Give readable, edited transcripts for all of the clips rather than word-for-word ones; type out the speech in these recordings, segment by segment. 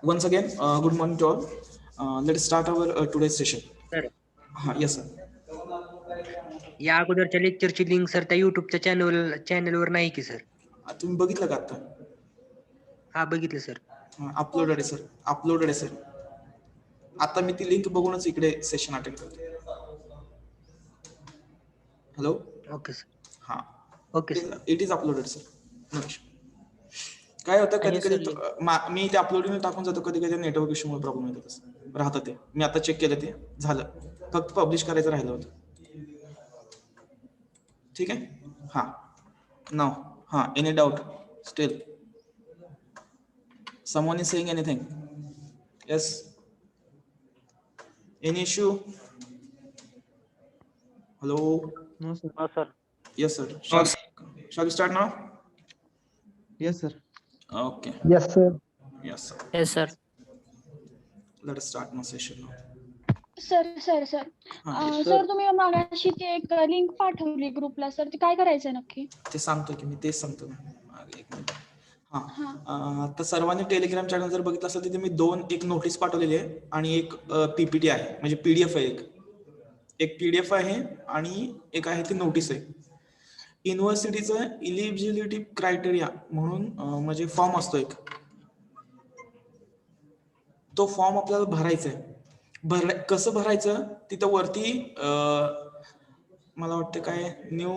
Once again, good morning to all. Let's start our today's session. Sir Yes, sir. या अगोदरच्या लेक्चरची link sir त्या युट्यूबच्या चॅनलवर नाही की सर? तुम्ही बघितलं का आता? हा बघितलं सर. अपलोडेड आहे सर. अपलोडेड आहे सर. आता मी ती लिंक बघूनच इकडे सेशन अटेंड करतो. हॅलो. Okay sir. हां. Okay sir. It is uploaded sir. काय होतं कधी कधी मी ते अपलोडिंग टाकून जातो, कधी कधी नेटवर्क इश्यूमुळे प्रॉब्लेम येतो. तसं राहतं ते. मी आता चेक केलं, ते झालं. फक्त पब्लिश करायचं राहिलं होतं. ठीक आहे. हां. नाव हां. Any doubt still? Someone is saying anything? Yes. Any issue? Hello. No, sir. No, sir. Yes, sir. Shall we start now? Yes, sir. Okay. Yes, sir. Yes, sir. Yes, sir. Let us start my session now. Sir हां. Sir तुम्ही मागाशी ते एक link पाठवली ग्रुपला sir, ते काय करायचंय नक्की? ते सांगतो की मी तेच सांगतो ना. एक मिनिट. हां. तर सर्वांनी टेलिग्राम चॅनल जर बघितलं असेल, तिथे मी एक नोटीस पाठवलेली आहे आणि एक पीपीटी आहे, म्हणजे पीडीएफ आहे. एक पीडीएफ आहे आणि एक आहे ती नोटीस आहे. युनिव्हर्सिटीचा इलिजिबिलिटी क्रायटेरिया म्हणून म्हणजे फॉर्म असतो एक, तो फॉर्म आपल्याला भरायचा आहे. कसं भरायचं? तिथं वरती मला वाटतं काय न्यू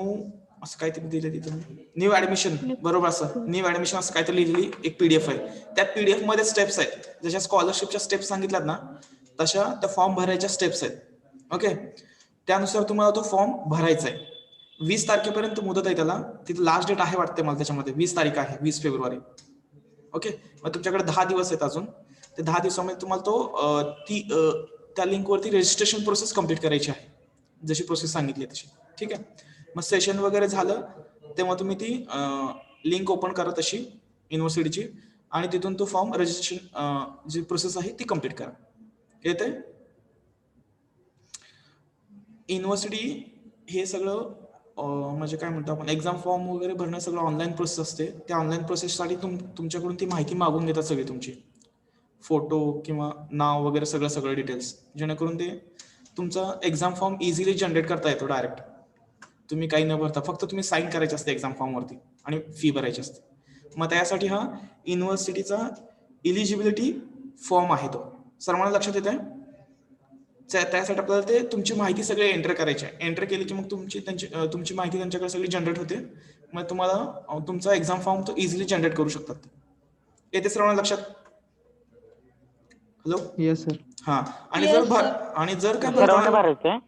असं काहीतरी दिलं, तिथं न्यू ऍडमिशन, बरोबर, असं न्यू ऍडमिशन असं काहीतरी लिहिलेली एक पीडीएफ आहे. त्या पीडीएफ मध्ये स्टेप्स आहेत, जशा स्कॉलरशिपच्या स्टेप्स सांगितल्यात ना, तशा त्या फॉर्म भरायच्या स्टेप्स आहेत. ओके. त्यानुसार तुम्हाला तो फॉर्म भरायचा आहे. 20 तारखेपर्यंत मुदत आहे त्याला. तिथे लास्ट डेट आहे वाटते मला, त्याच्यामध्ये 20 तारीख आहे, 20 फेब्रुवारी. ओके. मग तुमच्याकडे 10 दिवस आहेत अजून. ते 10 दिवसामध्ये तुम्हाला तो त्या लिंकवरती रजिस्ट्रेशन प्रोसेस कम्प्लीट करायची आहे, जशी प्रोसेस सांगितली तशी. ठीक आहे. मग सेशन वगैरे झालं तेव्हा तुम्ही ती लिंक ओपन करा तशी युनिव्हर्सिटीची, आणि तिथून तो फॉर्म रजिस्ट्रेशन जी प्रोसेस आहे ती कम्प्लीट करा. येते युनिव्हर्सिटी हे सगळं म्हणजे काय म्हणतो आपण, एक्झाम फॉर्म वगैरे भरणं सगळं ऑनलाईन प्रोसेस असते. त्या ऑनलाईन प्रोसेससाठी तुमच्याकडून ती माहिती मागून घेतात सगळी, तुमची फोटो किंवा नाव वगैरे सगळं डिटेल्स, जेणेकरून ते तुमचा एक्झाम फॉर्म इझिली जनरेट करता येतो डायरेक्ट. तुम्ही काही न भरता फक्त तुम्ही साईन करायचे असते एक्झाम फॉर्मवरती आणि फी भरायची असते. मग त्यासाठी हा युनिव्हर्सिटीचा इलिजिबिलिटी फॉर्म आहे तो. सर्वांना लक्षात येत आहे? त्यासाठी आपल्याला ते तुमची माहिती सगळी एंटर करायची आहे. एंटर केली की मग तुमची माहिती त्यांच्याकडे सगळी जनरेट होते. मग तुम्हाला तुमचा एक्झाम फॉर्म तो इझिली जनरेट करू शकतात. येते सर्वांना लक्षात? हॅलो. Yes, sir. हां. आणि जर काय भरायचं,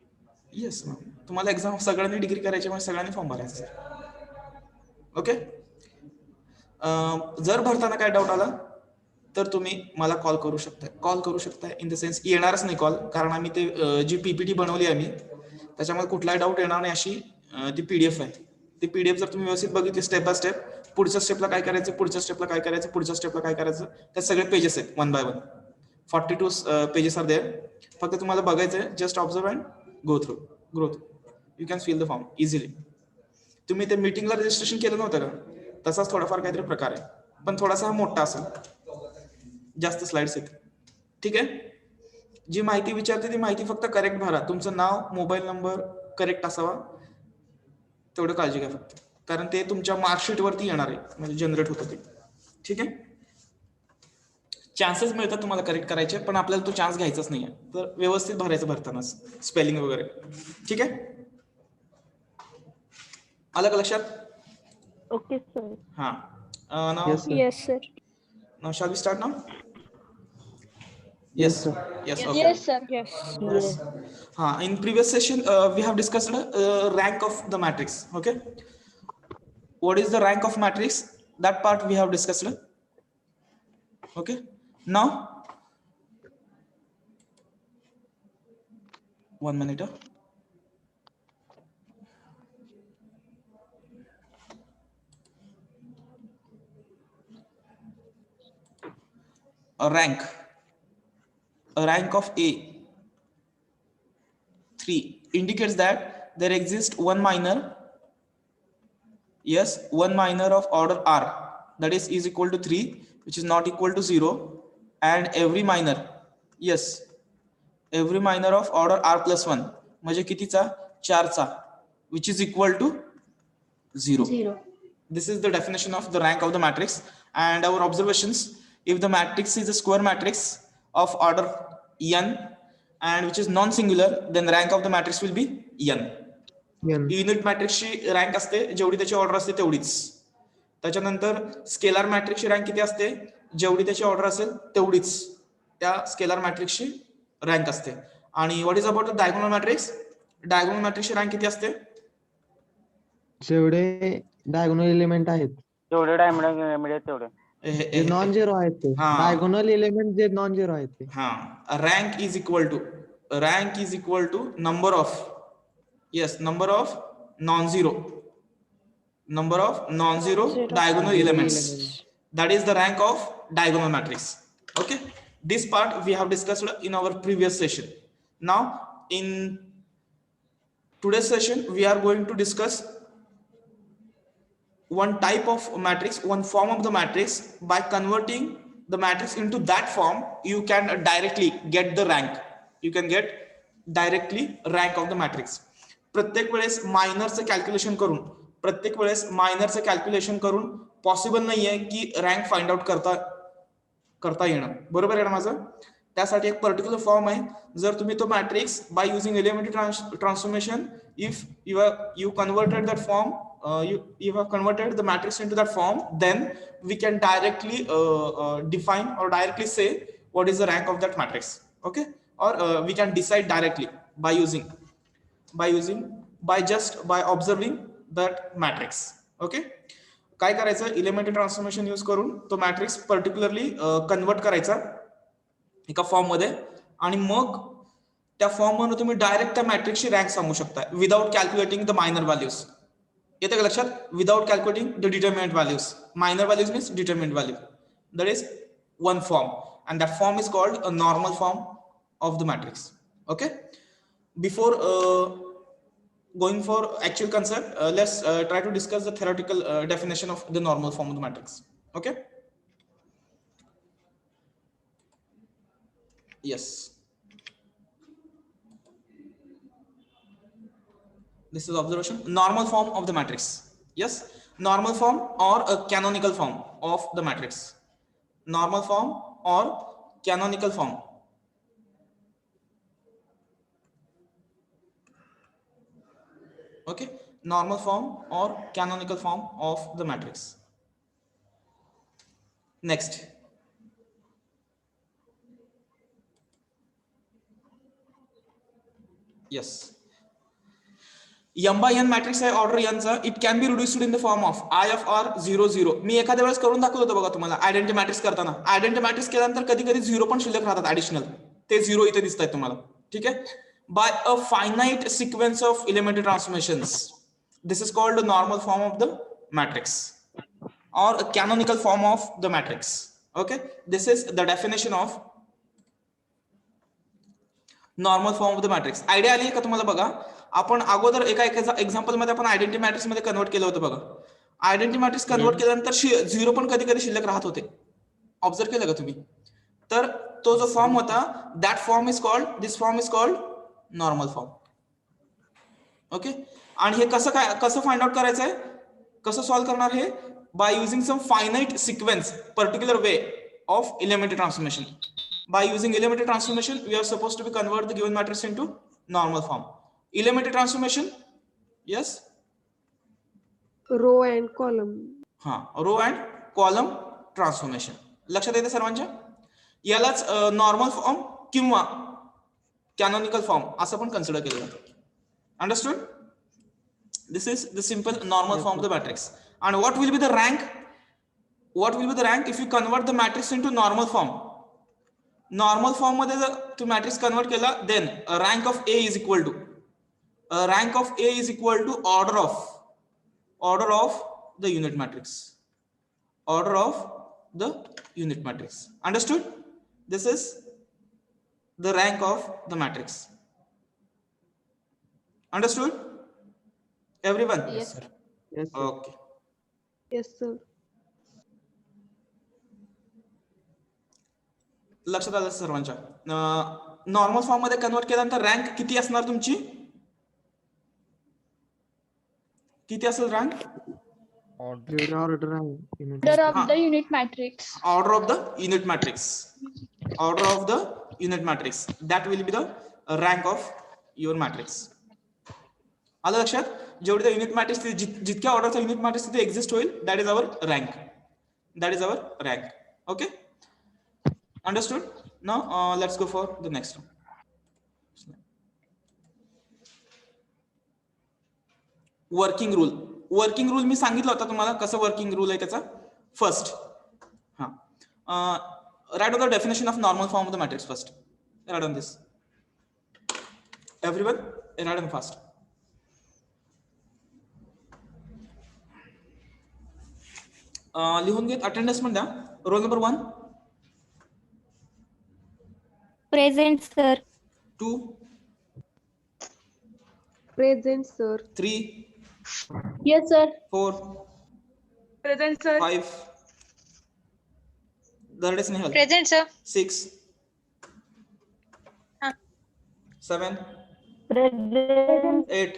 येस, तुम्हाला एक्झाम सगळ्यांनी डिग्री करायची, म्हणजे सगळ्यांनी फॉर्म भरायचा. ओके. जर भरताना काय डाऊट आला तर तुम्ही मला कॉल करू शकता. इन द सेन्स येणारच नाही कॉल, कारण आम्ही ते जी पीपीटी बनवली आहे त्याच्यामध्ये कुठलाही डाऊट येणार नाही अशी ती पीडीएफ आहे. ती पीडीएफ जर तुम्ही व्यवस्थित बघितली स्टेप बाय स्टेप, पुढच्या स्टेपला काय करायचं, पुढच्या स्टेपला काय करायचं, पुढच्या स्टेपला काय करायचं, त्या सगळे पेजेस आहेत 1 by 1. 42 pages R there. फक्त तुम्हाला बघायचं आहे, just observe and go through. You can fill the form easily. तुम्ही ते मीटिंगला रजिस्ट्रेशन केलं नव्हतं का, तसाच थोडाफार काहीतरी प्रकार आहे, पण थोडासा मोठा असेल, जास्त स्लाइड्स आहेत. ठीक आहे. जी माहिती विचारते ती माहिती फक्त करेक्ट भरा. तुमचं नाव, मोबाईल नंबर करेक्ट असावा, तेवढं काळजी घ्या फक्त, कारण ते तुमच्या मार्कशीट वरती येणार आहे, म्हणजे जनरेट होतं ते. ठीक आहे. चान्सेस मिळतात तुम्हाला करेक्ट करायचे, पण आपल्याला तो चान्स घ्यायचाच नाहीये. तर व्यवस्थित भरायचं भरतानाच, स्पेलिंग वगैरे. ठीक आहे. आलं का लक्षात? Okay sir. हां. Yes, sir. Yes sir. Now shall we start now? Yes, sir. Yes. Okay. Yes sir. Yes. In previous session, we have discussed rank of the matrix. Okay. What is the rank of matrix? That part we have discussed. Okay. Now, 1 minute. A rank of A3 indicates that there exists one minor of order R, that is equal to 3, which is not equal to 0, and every minor, yes, every minor of order r plus 1 म्हणजे कितीचा 4 चा, which is equal to 0. This is the definition of the rank of the matrix. And our observations, if the matrix is a square matrix of order n and which is non-singular, then the rank of the matrix will be n. Unit मॅट्रिक्सची rank असते जेवढी त्याची order असते तेवढीच. त्याच्यानंतर scalar मॅट्रिक्सची rank किती असते, जेवढी त्याची ऑर्डर असेल तेवढीच त्या स्केलर मॅट्रिक्सची रँक असते. आणि what is about the diagonal matrix, diagonal मॅट्रिक्सची रँक किती असते, जेवढे डायगोनल एलिमेंट आहेत जेवढे डायमंड एलिमेंट तेवढे जे नॉन झिरो आहेत ते, हा. डायगोनल एलिमेंट जे नॉन झिरो आहेत ते. हा, rank is equal to number of, yes, number of non-zero diagonal elements. That is the rank of diagonal matrix. Okay, this part we have discussed in our previous session. Now in today's session we are going to discuss one type of matrix, one form of the matrix. By converting the matrix into that form, you can directly get the rank. You can get directly rank of the matrix. प्रत्येक वेळेस मायनरचं calculation करून possible नाहीये की rank find out करता येणं, बरोबर आहे ना माझं. त्यासाठी एक पर्टिक्युलर फॉर्म आहे. जर तुम्ही तो matrix by using elementary transformation, if you converted that form, you have converted the matrix into that form, then we can directly define or directly say what is the rank of that matrix. Okay, or we can decide directly by observing that matrix. Okay, काय करायचं, elementary transformation use करून तो matrix particularly convert करायचा एका form मध्ये, आणि मग त्या फॉर्म मध्ये तुम्ही डायरेक्ट त्या मॅट्रिक्सची रँक सांगू शकता without calculating the minor values. येते का लक्षात, without calculating the determinant values. Minor values means determinant value. That is one form and that form is called a normal form of the matrix. Okay, before going for actual concept, let's try to discuss the theoretical definition of the normal form of the matrix. Okay, yes, this is observation. Normal form of the matrix, yes, normal form or a canonical form of the matrix. Normal form or canonical form. Okay, normal form or canonical form of the matrix. Next, yes, m by n matrix आहे order n चा. It can be reduced in the form of I of r 0 0. मी एखाद्या वेळेस करून दाखवलं होतं बघा तुम्हाला identity matrix करताना. आयडेंटिटी मॅट्रिक्स केल्यानंतर कधी कधी 0 पण शिल्लक राहतात ऍडिशनल, ते 0 इथे दिसत आहेत तुम्हाला. ठीक आहे, by a finite sequence of elementary transformations, this is called the normal form of the matrix or a canonical form of the matrix. Okay, this is the definition of normal form of the matrix. Idea आली का तुम्हाला? बघा, आपण अगोदर एका example मध्ये आपण identity matrix मध्ये कन्वर्ट केलं होतं बघा. आयडेंटिटी मॅट्रिक्स कन्वर्ट केल्यानंतर 0 पण कधी कधी शिल्लक राहत होते. ऑब्झर्व केलं का तुम्ही? तर तो जो फॉर्म होता, this form is called normal form. Okay, आणि हे कसं फाइंड आउट करायचंय, कसं सॉल्व्ह करणार हे? By using some finite sequence, particular way of elementary transformation. By using elementary transformation, we are supposed to convert the given matrix into normal form. Elementary transformation, yes, row and column. row and column transformation. लक्षात येते सर्वांच्या? यालाच normal form किंवा canonical form असं पण consider केलं जातं. Understood? This is the simple normal form of the matrix. And what will be the rank? What will be the rank if you convert the matrix into normal form? Normal form मध्ये जर तू matrix convert केला, then rank of A is equal to order of the unit matrix. Understood? This is the rank of the matrix. Understood everyone? Yes, sir. Yes, sir. Okay. Yes, sir. लक्षात आलं सर्वांच्या. Normal form मध्ये convert केल्यानंतर rank किती असणार तुमची? किती असेल रँक? जेवढे ऑर्डर आहे unit. Order of the unit matrix. Order of the unit matrix. Order of the unit matrix. That will be the rank of your matrix. आलं लक्षात? जेवढे युनिट मॅट्रिक्स जितक्या ऑर्डरचा युनिट मॅट्रिक्स तिथे एक्झिस्ट होईल, that is our rank. That is our rank. Okay, understood? Now let's go for the next one. Working rule. Working rule मी सांगितलं होतं तुम्हाला कसं वर्किंग रूल आहे त्याचा. First, right on the definition of normal form of the matrix first. Right on this. Everyone right on fast. लिहून घेत. Attendance पण द्या. Roll number 1. Present sir. 2, present sir. 3, Yes, sir. 4, present sir. 5. Darade Snehal. Present sir. 6, हा. 7, present. 8,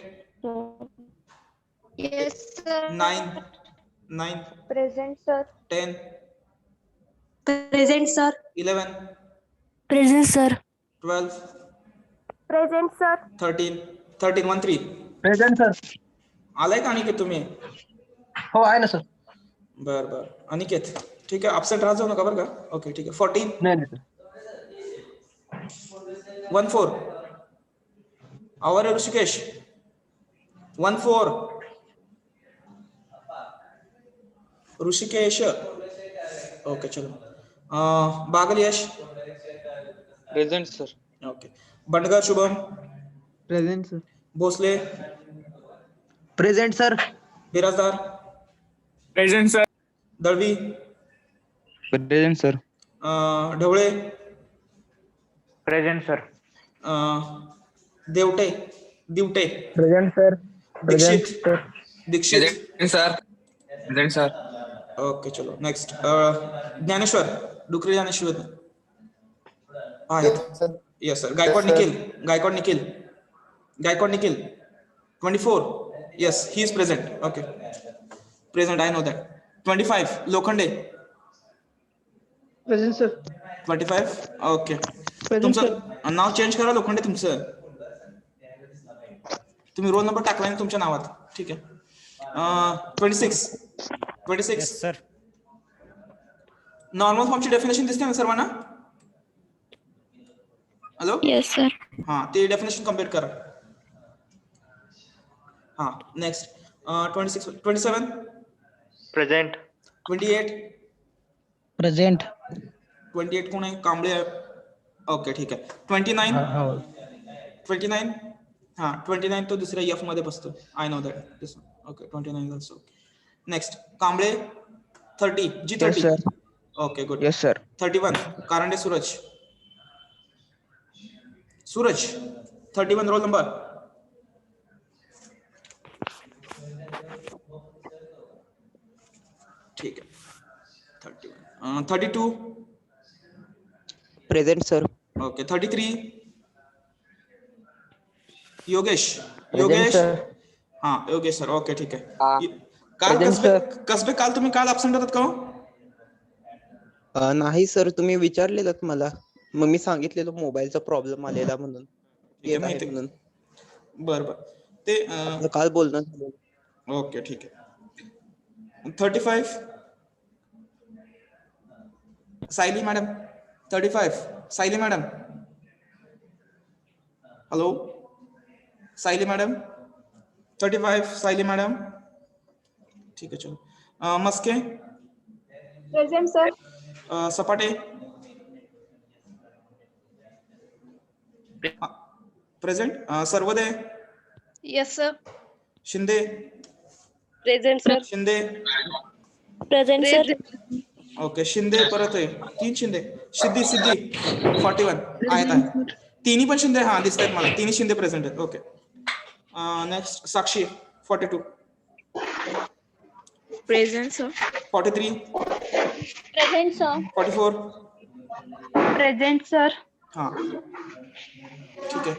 yes sir. 9, present sir. 10, present sir. 11, present sir. 12, present sir. 13, 1 3. Present sir. आलाय का अनिकेत तुम्ही? हो आहे ना सर. बर अनिकेत ठीक आहे. अब्सेंट राहत जाऊ नका बरं का. ओके ठीक आहे. 14, नाही सर. 1 4. आवर ऋषिकेश. 1 4. ऋषिकेश. ओके चलो. Bagal Yash. Present sir. Okay. Bandgar Shubham. Present sir. Bhosale. Present sir. Birajdar. Present sir. Dalvi. Present sir. Dhawale. Present sir. Divate. Present sir. Dixit. Sir. Present sir. Okay चलो नेक्स्ट. ज्ञानेश्वर. डुकरे ज्ञानेश्वर आहेत. Yes sir. Gaikwad Nikhil. 24. Yes he is present. Okay present I know that. 25 Lokhande. Present sir. 25 okay. तुमचं नाव change करा लोखंडे तुमचं. तुम्ही roll number टाकला ना तुमच्या नावात. ठीक आहे. 26 सर. नॉर्मल फॉर्मची डेफिनेशन दिसते ना सर्वांना? हॅलो. Yes sir. हा ते डेफिनेशन कम्प्लीट करा. हा नेक्स्ट. 26 27. प्रेझेंट. 28. प्रेझेंट. 28 कोण आहे? कांबळे. ओके ठीक आहे. 29. 29 तो दुसऱ्या एफ मध्ये बसतो. I know that this. Okay 29 also. Next Kamble. 30 G30. Okay good. Yes sir. 31 Karande Suraj. 31 roll number. ठीक आहे. 31 32. Present sir. ओके 33 योगेश. हा योगेश सर. ओके ठीक आहे. काल कसबे काल तुम्ही ऍब्सेंट होतात का? नाही सर, तुम्ही विचारलेलं मला, मग मी सांगितलेलं मोबाईलचा प्रॉब्लेम आलेला म्हणून. बर ते काल बोलणं झालं. ओके ठीक आहे. 35 Sayali madam. 35 Sayali madam. Hello Sayali madam. 35 Sayali madam. ठीक आहे चलो. Maske. Present sir. Sapate. Present. Sarvade. Yes sir. Shinde. Present sir. Shinde. Present sir. Okay Shinde परत आहे. 3 शिंदे. सिद्धी 41 आहेत. तिन्ही पण शिंदे. हा दिसत आहेत मला. तिन्ही शिंदे प्रेझेंट आहेत. ओके नेक्स्ट साक्षी 42. Present sir. 43. Present, sir. 44. Present sir. हा ठीक आहे.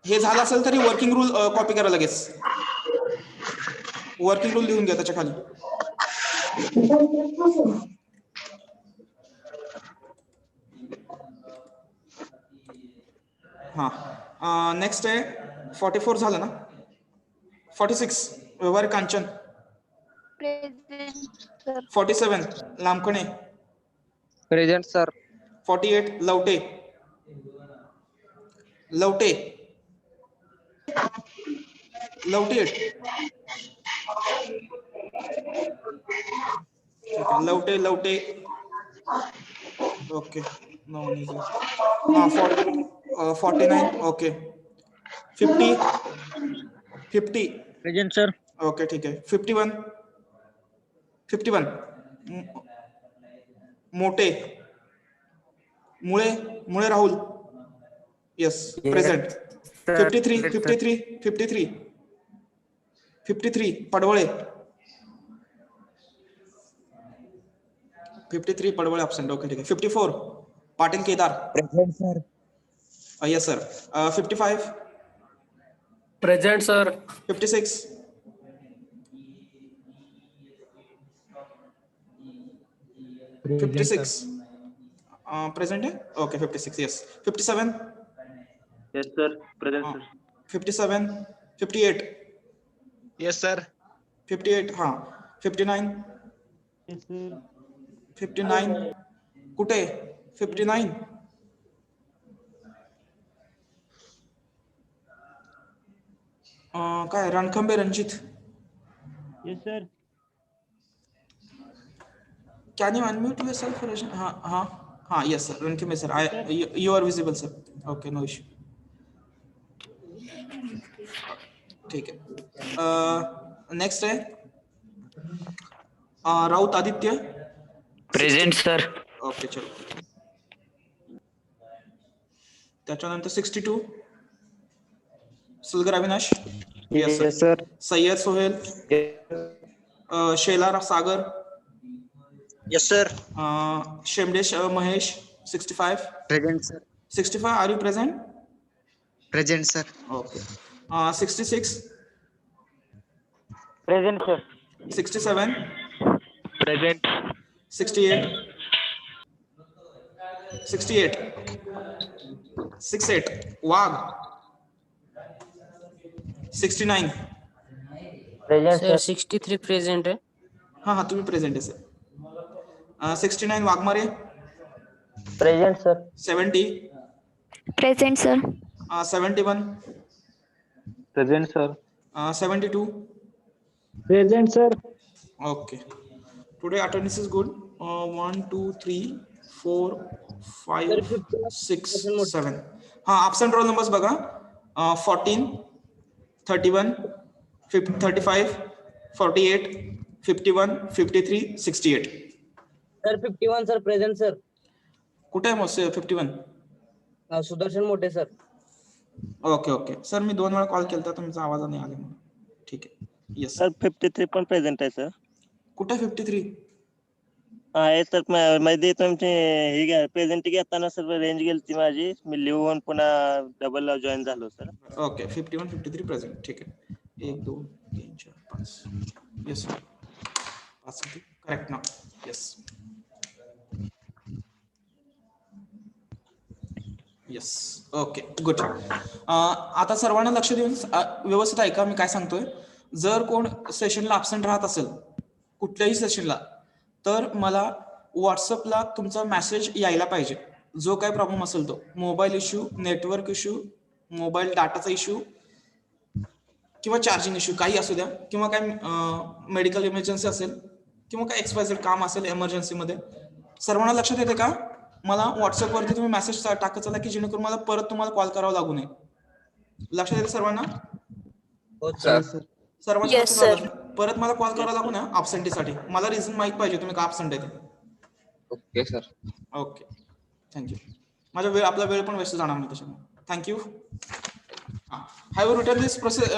हे झालं असेल तरी वर्किंग रूल कॉपी करा लगेच. वर्किंग रूल लिहून घ्या त्याच्या खाली. हा नेक्स्ट आहे 44 झालं ना. 46 Vyavhar Kanchan. Present sir. 47 Lambkane. Present sir. 48 Lavate. Lavate. Lavate. ठीक आहे. Lavate Lavate. Okay. No need. हा 49 ओके. 50. Present sir. ओके ठीक आहे. 51 Mothe. Mule Rahul. Yes present. 53 Padwale. 53 Padwale absent. Okay ठीक आहे. 54 Patil Kedar. Present sir. Yes sir. 55 present sir. 56 present आहे. Okay 56 yes. 57 yes sir. Present sir. 57 58 yes sir. 58 हा. 59 कुठे 59 काय रणखंबे Ranjit. Yes, sir. Can you unmute yourself? Yes, sir. रणखंबे sir. You are visible, sir. Okay, no issue. ठीक है. Next है Raut Aditya. Present sir. Okay चलो. त्याच्यानंतर 62 Sulgar Avinash. Yes sir. Sayyad Sohel. Shelar Sagar. Yes sir. Shemdesh Mahesh. 65 present sir. 65 are you present? Present sir. Okay. 66 present sir. 67 present. 68 68 Wagh. 69 sir 63 present आहे. हा तुम्ही present आहे sir. 69 Waghmare. Present sir. 70 present sir. 71 present sir. 72 present sir. okay. Today attendance is good. 1 2 3 4 5 6 7 हा. absent roll numbers बघा. 14 31 35 48 51 53 68. Sir 51 sir present sir. कुठे आहे मग 51? सुदर्शन मोठे सर. ओके सर मी 2 वेळा कॉल केला तुमचा आवाज नाही आला म्हणून. ठीक आहे. येस सर 53 पण प्रेझेंट आहे सर. कुठे 53? आहे सर. मध्ये तुमचे हे घ्या प्रेझेंट घेताना सर रेंज गेलती माझी. मी लिहून पुन्हा डबल जॉईन झालो सर. Okay 51 53 present. ठीक आहे. 1 2 3 4 5 येस 5 करेक्ट ना. Yes yes okay good. आता सर्वांना लक्ष देऊन व्यवस्थित ऐका मी काय सांगतोय. जर कोण सेशनला अब्सेंट राहत असेल कुठल्याही सेशनला तर मला व्हॉट्सअपला तुमचा मेसेज यायला पाहिजे. जो काय प्रॉब्लेम असेल तो mobile issue, network issue, mobile डाटाचा इश्यू किंवा चार्जिंग इश्यू काही असू द्या किंवा काय मेडिकल इमर्जन्सी असेल किंवा काय XYZ काम असेल इमर्जन्सीमध्ये. सर्वांना लक्षात येते का? मला व्हॉट्सअपवरती तुम्ही मेसेज टाकत चला की जेणेकरून मला परत तुम्हाला कॉल करावा लागू नये. लक्षात येते सर्वांना? सर्वांना परत मला कॉल करावा लागू नये अब्सेंटीसाठी. मला रिझन माहित पाहिजे तुम्ही का अब्सेंट आहे ते. Okay sir. Okay thank you. आपला वेळ पण वेस्ट जाणार नाही त्याच्यामुळे. Thank you. Have you written this process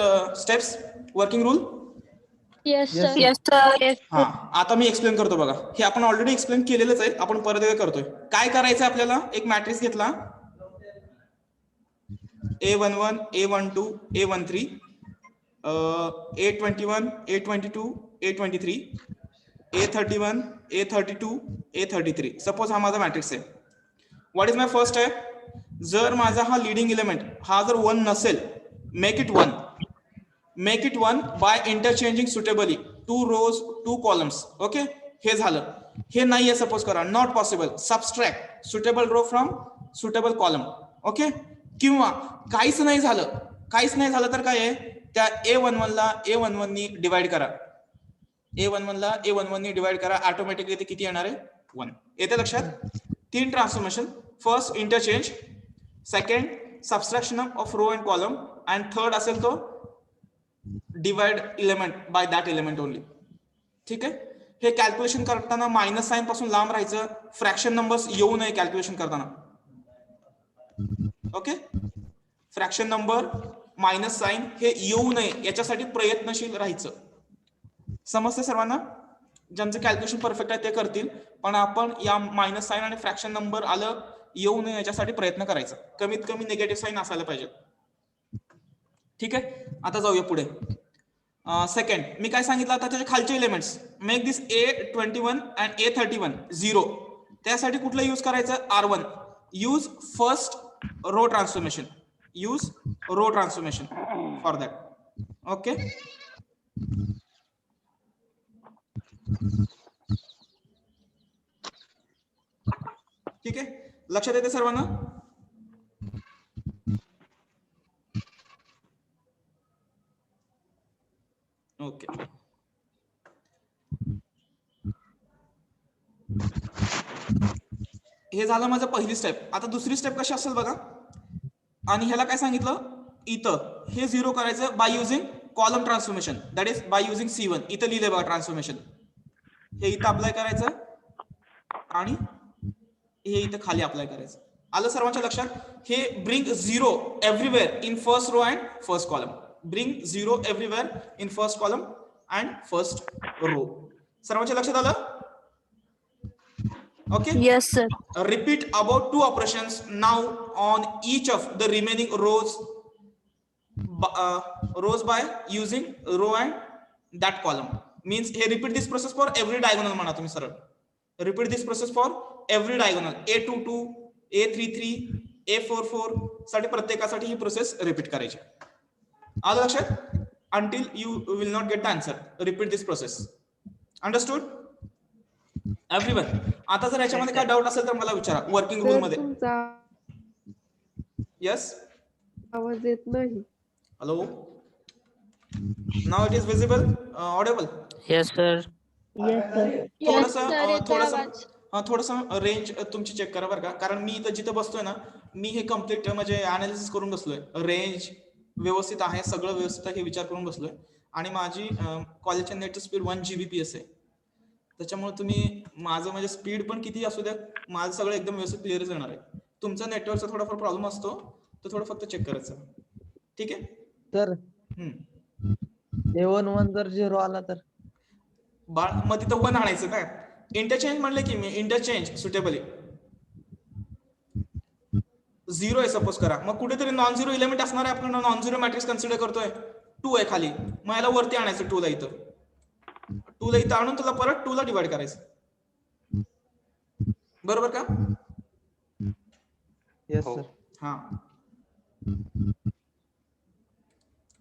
steps working rule? Yes Yes, सर. Yes, sir. हा आता मी एक्सप्लेन करतो बघा. हे आपण ऑलरेडी एक्सप्लेन केलेलंच आहे, आपण परत एकदा करतोय. काय करायचं आपल्याला, एक मॅट्रिक्स घेतला A11, A12, A13, A21, A22, A23, A31, A32, A33. Suppose हा माझा मॅट्रिक्स आहे. What is my first step? जर माझा हा लिडिंग एलिमेंट हा जर 1 नसेल, make it 1. Make it 1 by interchanging suitably 2 rows 2 columns. Okay, हे झालं. हे नाहीये सपोज करा, not possible, subtract suitable row from suitable column. Okay, किंवा काहीच नाही झालं तर काय आहे, त्या A11 ला A11 नी डिवाइड करा. A11 ला A11 नी डिवाइड करा, ऑटोमॅटिकली ते किती येणार आहे? 1. येते लक्षात? 3 transformation. First interchange, second subtraction of row and column, and third असेल तो divide element by that element only. ठीक आहे. हे कॅल्क्युलेशन करताना मायनस साइन पासून लांब राहायचं, फ्रॅक्शन नंबर्स येऊ नये कॅल्क्युलेशन करताना. Okay, fraction number minus sign हे येऊ नये याच्यासाठी प्रयत्नशील राहायचं. समजते सर्वांना? ज्यांचं कॅल्क्युलेशन परफेक्ट आहे ते करतील, पण आपण या मायनस साइन आणि फ्रॅक्शन नंबर आलं येऊ नये याच्यासाठी प्रयत्न करायचा. कमीत कमी निगेटिव्ह साइन असायला पाहिजे. ठीक आहे, आता जाऊया पुढे. सेकंड मी काय सांगितलं, आता त्याचे खालचे elements, make this A21 and A31 0. त्यासाठी कुठलं यूज करायचं? R1. Use first row transformation. Use row transformation for that. Okay, ठीक आहे, लक्षात येते सर्वांना? ओके, हे झालं माझं पहिली स्टेप. आता दुसरी स्टेप कशी असेल बघा, आणि ह्याला काय सांगितलं, इथं हे 0 करायचं by using column transformation, that is by using C1. इथं लिहिले बघा ट्रान्सफॉर्मेशन, हे इथं अप्लाय करायचं आणि हे इथं खाली अप्लाय करायचं. आलं सर्वांच्या लक्षात? हे bring 0 everywhere in first row and first column. Bring 0 everywhere in first column and first row. सर्वांच्या लक्षात आलं? Okay. Yes, sir. Repeat about 2 operations now on each of the remaining rows by using row and that column. Means here repeat this process for every diagonal. म्हणा तुम्ही सरळ. Repeat this process for every diagonal. A22, A33, A44 साठी प्रत्येकासाठी ही process repeat करायची. आलं लक्षात? Until you will not get the answer. Repeat this process. Understood? Everyone. आता जर याच्यामध्ये काय डाऊट असेल तर मला विचारा वर्किंग रूल मध्ये. येस, आवाज येत नाही. Hello, now it is visible, Audible? Yes sir. थोडस रेंज तुमची चेक करा बरं का, कारण मी इथं जिथं बसतोय ना, मी हे कम्प्लीट म्हणजे अनालिसिस करून बसलोय. रेंज व्यवस्थित आहे, सगळं व्यवस्थित आहे हे विचार करून बसलोय. आणि माझी कॉलेजची नेट स्पीड 1 Gbps आहे. त्याच्यामुळे तुम्ही माझं म्हणजे स्पीड पण किती असू द्या, माझं सगळं एकदम व्यवस्थित क्लिअरच येणार आहे. तुमचा नेटवर्कचा थोडाफार प्रॉब्लेम असतो, तो थोडं फक्त चेक करायचं. ठीक आहे सर. A11 जर 0 आला तर बाळ मग तिथं 1 आणायचं काय? इंटरचेंज म्हणले की मी, इंटरचेंज सुटेबली 0 आहे सपोज करा, मग कुठेतरी नॉन झिरो एलिमेंट असणार आहे. आपण नॉन झिरो मॅट्रिक्स कन्सिडर करतोय. 2 आहे खाली, मग याला वरती आणायचं 2 ला. इथं इथं आणून तुला परत 2 ला डिवाइड करायचं. बरोबर का? Yes sir. हा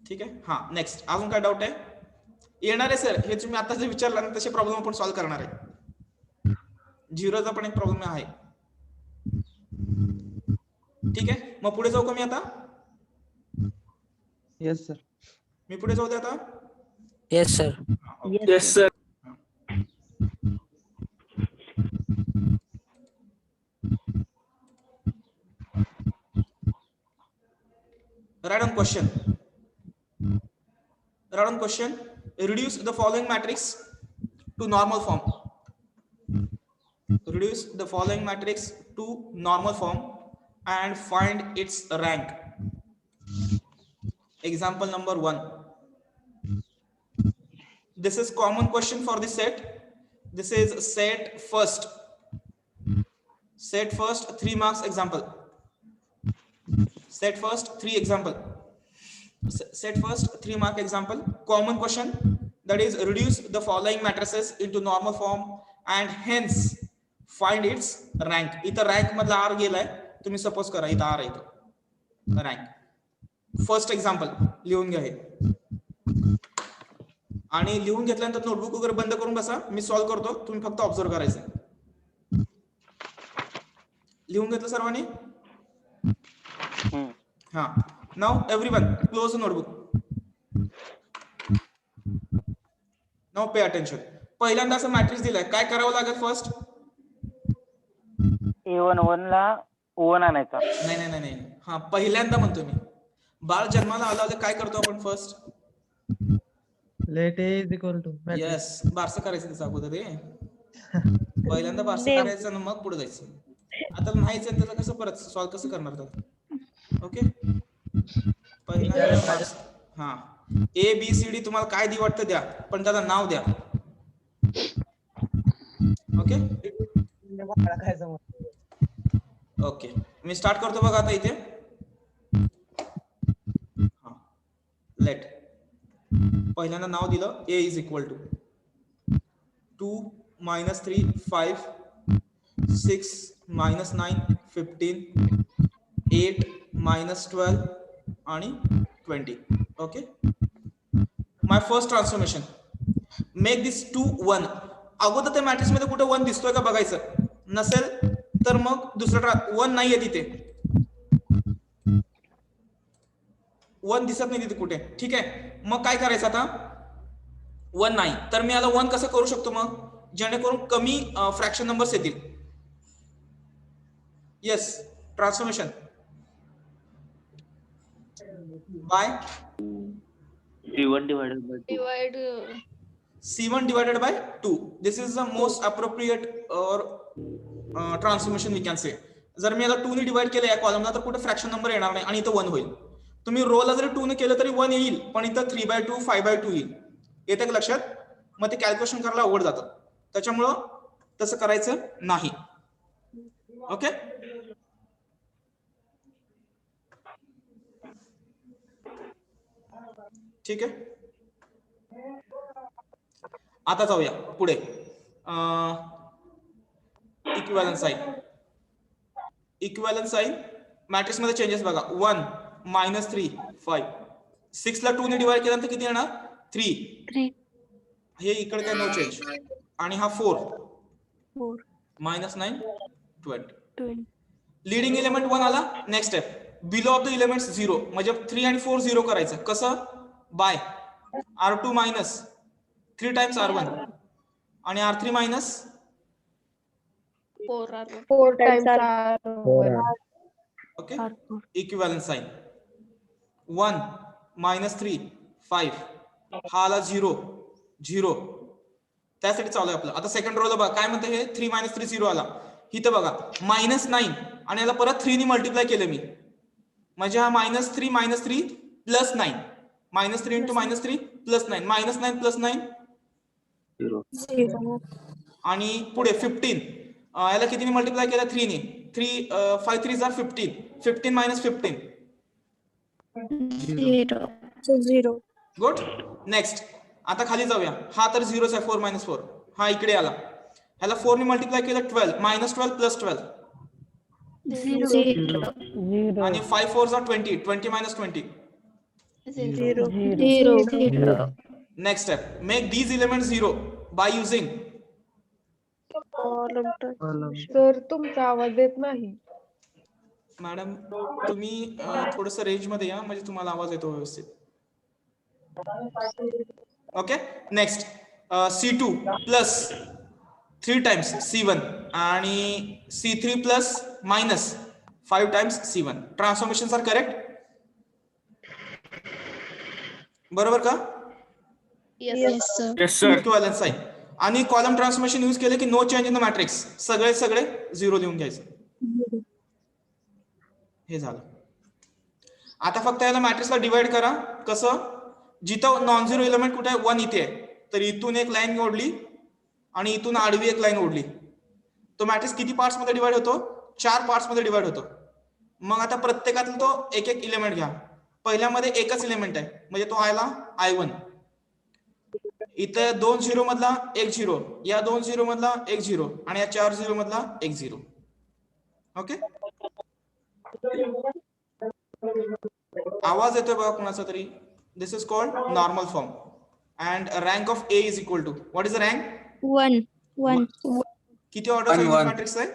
ठीक आहे. हा नेक्स्ट अजून काय डाऊट आहे? येणार आहे सर, हे तुम्ही आता जे विचारला ना तसे प्रॉब्लेम आपण सॉल्व्ह करणार आहे. झिरोचा पण एक प्रॉब्लेम आहे. ठीक आहे, मग पुढे जाऊ का मी आता? Yes sir. मी पुढे जाऊ दे आता. Yes sir. Yes sir. Write on question. Write on question. Reduce the following matrix to normal form. Reduce the following matrix to normal form and find its rank. Example number 1. This is common question for the set. This is set first. Set first 3 marks example. Set first 3 example. Set first 3 mark example. Common question, that is reduce the following matrices into normal form and hence find its rank. इथं rank मधला R गेलाय, तुम्ही suppose करा इथं R आहे rank. First example लिहून घ्या हे, आणि लिहून घेतल्यानंतर नोटबुक वगैरे बंद करून बसा, मी सॉल्व्ह करतो, तुम्ही फक्त ऑब्झर्व करायचं. लिहून घेतलं सर्वांनी? हा, now everyone close the notebook. Now pay attention. पहिल्यांदा असं मॅट्रिक्स दिलाय, काय करावं लागेल फर्स्ट? A1 1 ला O1 आणायचा. नाही, हा पहिल्यांदा म्हणतो मी. बाळ जन्माला आलं काय करतो आपण first? Let is equal to yes, बारसं करायचं त्याचं अगोदर रे. पहिल्यांदा बारसं करायचं आणि मग पुढे जायचं. आता नाहीच त्याचं कसं परत सॉल्व कसं करणार तर? ओके, पहिल्यांदा हा ABCD तुम्हाला काय दी वाटतं द्या, पण त्याला नाव द्या. ओके ओके, मी स्टार्ट करतो बघा आता इथे. लेट पहिल्यांदा नाव दिलं A इज इक्वल टू 2 - 3 5 6 - 9 15 8 - 12 आणि 20. ओके, माय फर्स्ट ट्रान्सफॉर्मेशन, मेक दिस 2 1. अगोदर त्या मॅट्रिक्स मध्ये कुठे 1 दिसतोय का बघायचं, नसेल तर मग दुसरा 1 नाहीये तिथे, 1 दिसत नाही तिथे कुठे. ठीक आहे, मग काय करायचं आता? 1 नाही तर मी याला 1 कसं करू शकतो मग, जेणेकरून कमी फ्रॅक्शन नंबर्स येतील. Yes, transformation by C1 divided by 2. C1 divided by 2. This is the most appropriate or transformation we can say. जर मी याला 2 ने डिवाइड केलं या कॉलमला तर कुठे फ्रॅक्शन नंबर येणार नाही आणि इथं 1 होईल. तुम्ही रोला जरी 2 ने केलं तरी 1 येईल, पण इथं 3/2 5/2 येईल. येते का लक्षात? मग ते कॅल्क्युलेशन करायला अवघड जातं, त्याच्यामुळं तसं करायचं नाही. ओके, ठीक आहे. आता जाऊया पुढे. Equivalence sign. Equivalence sign matrix मध्ये चेंजेस बघा. 1 - 3 5. 6 ला 2 ने डिवाइड केल्यानंतर किती येणार? 3. हे इकडे काय नो चेंज, आणि हा 4 -9 20. लीडिंग एलिमेंट 1 आला. Next step, below of the elements 0, म्हणजे 3 आणि 4 0 करायचं. कसं? Bye R2 minus 3 times R1 आणि R3 minus 4 times R1. Okay. Equivalence sign 1 - 3 5. हा आला 0 0, त्यासाठी चालू आहे आपलं. आता सेकंड रोला बघा काय म्हणतं हे, 3 - 3 0 आला. इथं बघा -9 आणि याला परत 3 ने मल्टिप्लाय केलं मी, म्हणजे हा -3 - 3 + 9. -3 into -3 + 9. -9 + 9 0. आणि पुढे 15. याला कितीने मल्टिप्लाय केला? 3 ने. 5 3 are 15. 15 - 15 0. गुड. नेक्स्ट, आता खाली जाऊया. हा तर 0च आहे. 4 - 4 हा इकडे आला. ह्याला 4 ने मल्टिप्लाय केलं 12. -12 + 12 0. आणि 5 4s are 20. 20 - 20 0. Next step, make these elements 0 by using. Sir तुमचा आवाज येत नाही. मॅडम तुम्ही थोडस रेंज मध्ये या, म्हणजे तुम्हाला आवाज येतो व्यवस्थित. Okay. Next, C2 plus 3 times C1 आणि C3 plus minus 5 times C1. Transformation are correct? बरोबर का? Yes, sir. इक्विव्हॅलन्स साइन आणि कॉलम ट्रान्सफॉर्मेशन यूज केले की no change in the matrix, सगळे 0 लिहून घ्यायचं. हे झालं. आता फक्त याला मॅट्रिक्सला डिवाइड करा. कसं? जिथं नॉन झिरो एलिमेंट कुठे आहे? 1 इथे आहे. तर इथून एक लाईन ओढली आणि इथून आडवी एक लाईन ओढली, तो मॅट्रिक्स किती पार्ट्स मध्ये डिवाइड होतो? 4 पार्ट्स मध्ये डिवाइड होतो. मग आता प्रत्येकातला तो एक एक इलेमेंट घ्या. पहिल्यामध्ये एकच इलेमेंट आहे म्हणजे तो आला I1. इथं 2 झिरो मधला 1 झिरो, या 2 झिरो मधला 1 झिरो आणि या 4 झिरो मधला 1 झिरो. ओके, आवाज येतोय बघा कोणाचा तरी. This is called normal form and rank of A is equal to what is the rank? 1 1 किती ऑर्डर्स ऑफ मॅट्रिक्स आहे?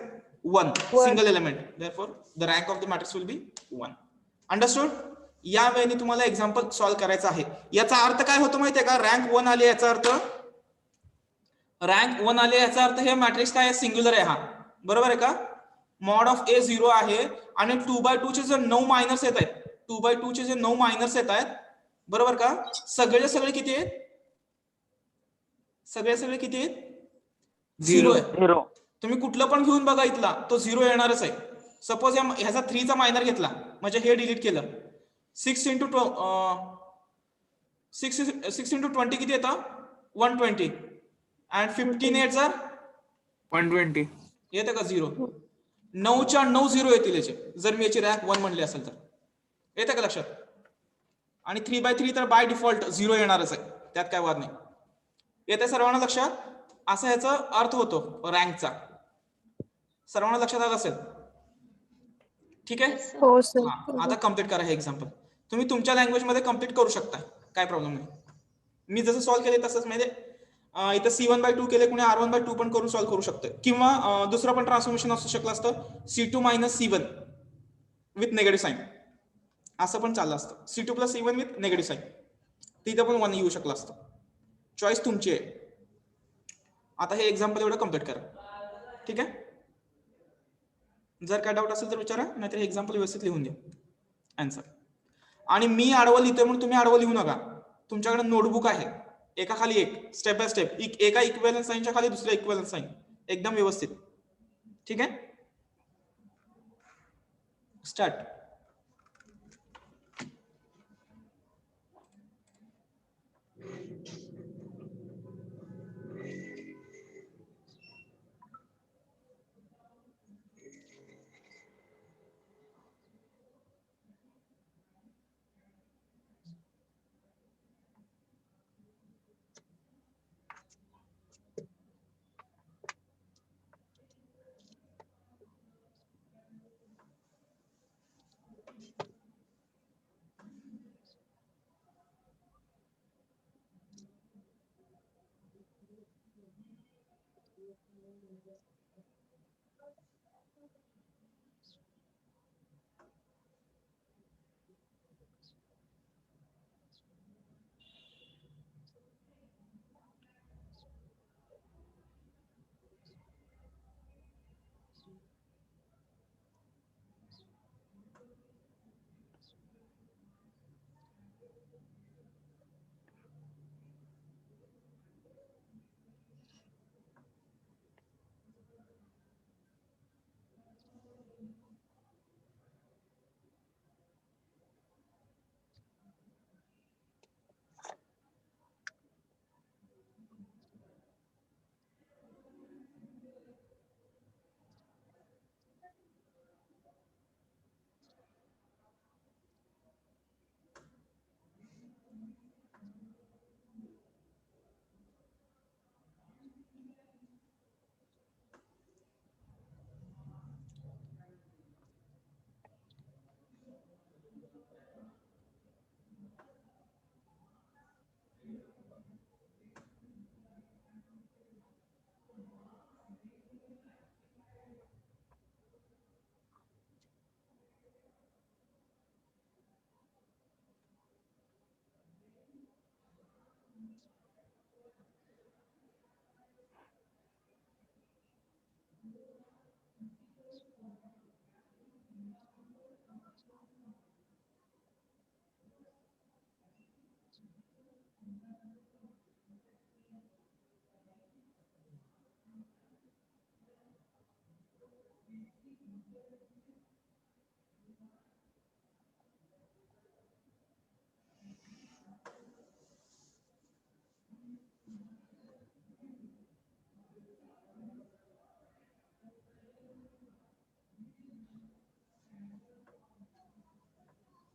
1 single element. Therefore the rank of the matrix will be 1. Understood? या वेळी तुम्हाला एक्झाम्पल सॉल्व्ह करायचं आहे. याचा अर्थ काय होतो माहितीये का? रँक 1 आले याचा अर्थ, रँक 1 आले याचा अर्थ हे मॅट्रिक्स काय आहे? सिंग्युलर आहे. हा बरोबर आहे का? मॉड ऑफ ए 0 आहे आणि 2/2 चे जे 9 मायनर्स येत आहेत, 2/2 चे जे 9 मायनर्स येत आहेत, बरोबर का? सगळे सगळे किती आहेत? सगळे सगळे किती आहेत? 0 आहे. 0. तुम्ही कुठलं पण घेऊन बघा, इथला तो 0 येणारच आहे. सपोज ह्याचा 3 चा मायनर घेतला म्हणजे हे डिलीट केलं. 6 इंटू 20 किती येतं? 120 अँड 15 8 जार 120 येतं का? 0. 9च्या 9 0 येतील याचे, जर मी याची रँक 1 म्हणली असेल तर. येतं का लक्षात? आणि 3/3 तर बाय डिफॉल्ट 0 येणारच आहे, त्यात काय वाद नाही. येते सर्वांना लक्षात? असा याचा अर्थ होतो रँकचा. सर्वांना लक्षात आलं असेल? ठीक आहे. हो सर. आता कम्प्लीट करा हे एक्झाम्पल. तुम्ही तुमच्या लँग्वेज मध्ये कम्प्लीट करू शकता, काय प्रॉब्लेम नाही. मी जसं सॉल्व्ह केले तसंच, म्हणजे इथं C1/2 केले, कुणी R1/2 पण करून सॉल्व्ह करू शकतं. किंवा दुसरं पण ट्रान्सफॉर्मेशन असू शकलं असतं, C2 - C1 with negative sine, असं पण चाललं असतं. C2 + C1 with negative sine, तिथं पण 1 येऊ शकलं असतं. चॉईस तुमची आहे. आता हे एक्झाम्पल एवढं कम्प्लीट करा. ठीक आहे. जर काय डाऊट असेल तर विचारा, नाहीतर हे एक्झाम्पल व्यवस्थित लिहून द्या आन्सर. आणि मी आडवं लिहितोय म्हणून तुम्ही आडवं लिहू नका. तुमच्याकडे नोटबुक आहे, एका खाली एक, स्टेप बाय स्टेप, एका इक्विव्हॅलंट साइनच्या खाली दुसऱ्या इक्विव्हॅलंट साइन, एकदम व्यवस्थित. ठीक आहे. स्टार्ट.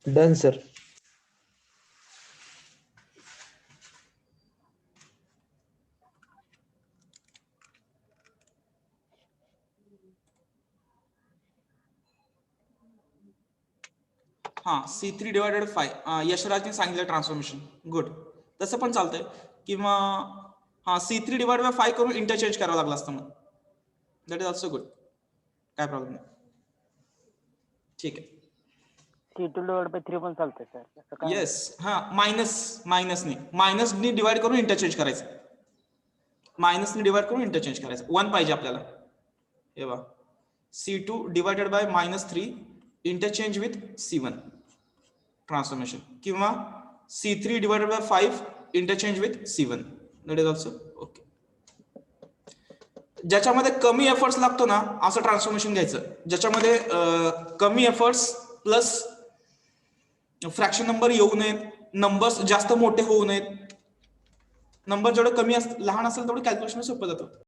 Done sir. हा C3 डिवायडेड 5 यशराजने सांगितलं ट्रान्सफॉर्मेशन. गुड. तसं पण चालतंय किंवा हा C3 डिवाइड बाय 5 करून इंटरचेंज करावं लागलं असतं मग. That is also good. काय प्रॉब्लेम नाही. ठीक आहे. C2 डिवाइड बाय 3 पण चालतंय सर. येस. हा मायनसनी डिवाइड करून इंटरचेंज करायचं. मायनसनी डिवाइड करून इंटरचेंज करायचं. 1 पाहिजे आपल्याला. हे बघा C2 divided by -3 interchange with C1 transformation किंवा C3 divided by 5 interchange with C1. That is also okay. ज्याच्यामध्ये कमी एफर्ट्स लागतो ना असं ट्रान्सफॉर्मेशन घ्यायचं. ज्याच्यामध्ये कमी एफर्ट्स प्लस फ्रॅक्शन नंबर येऊ नयेत, नंबर्स जास्त मोठे होऊ नयेत. नंबर जेवढे कमी लहान असेल तेवढं कॅल्क्युलेशन सोपं जातं.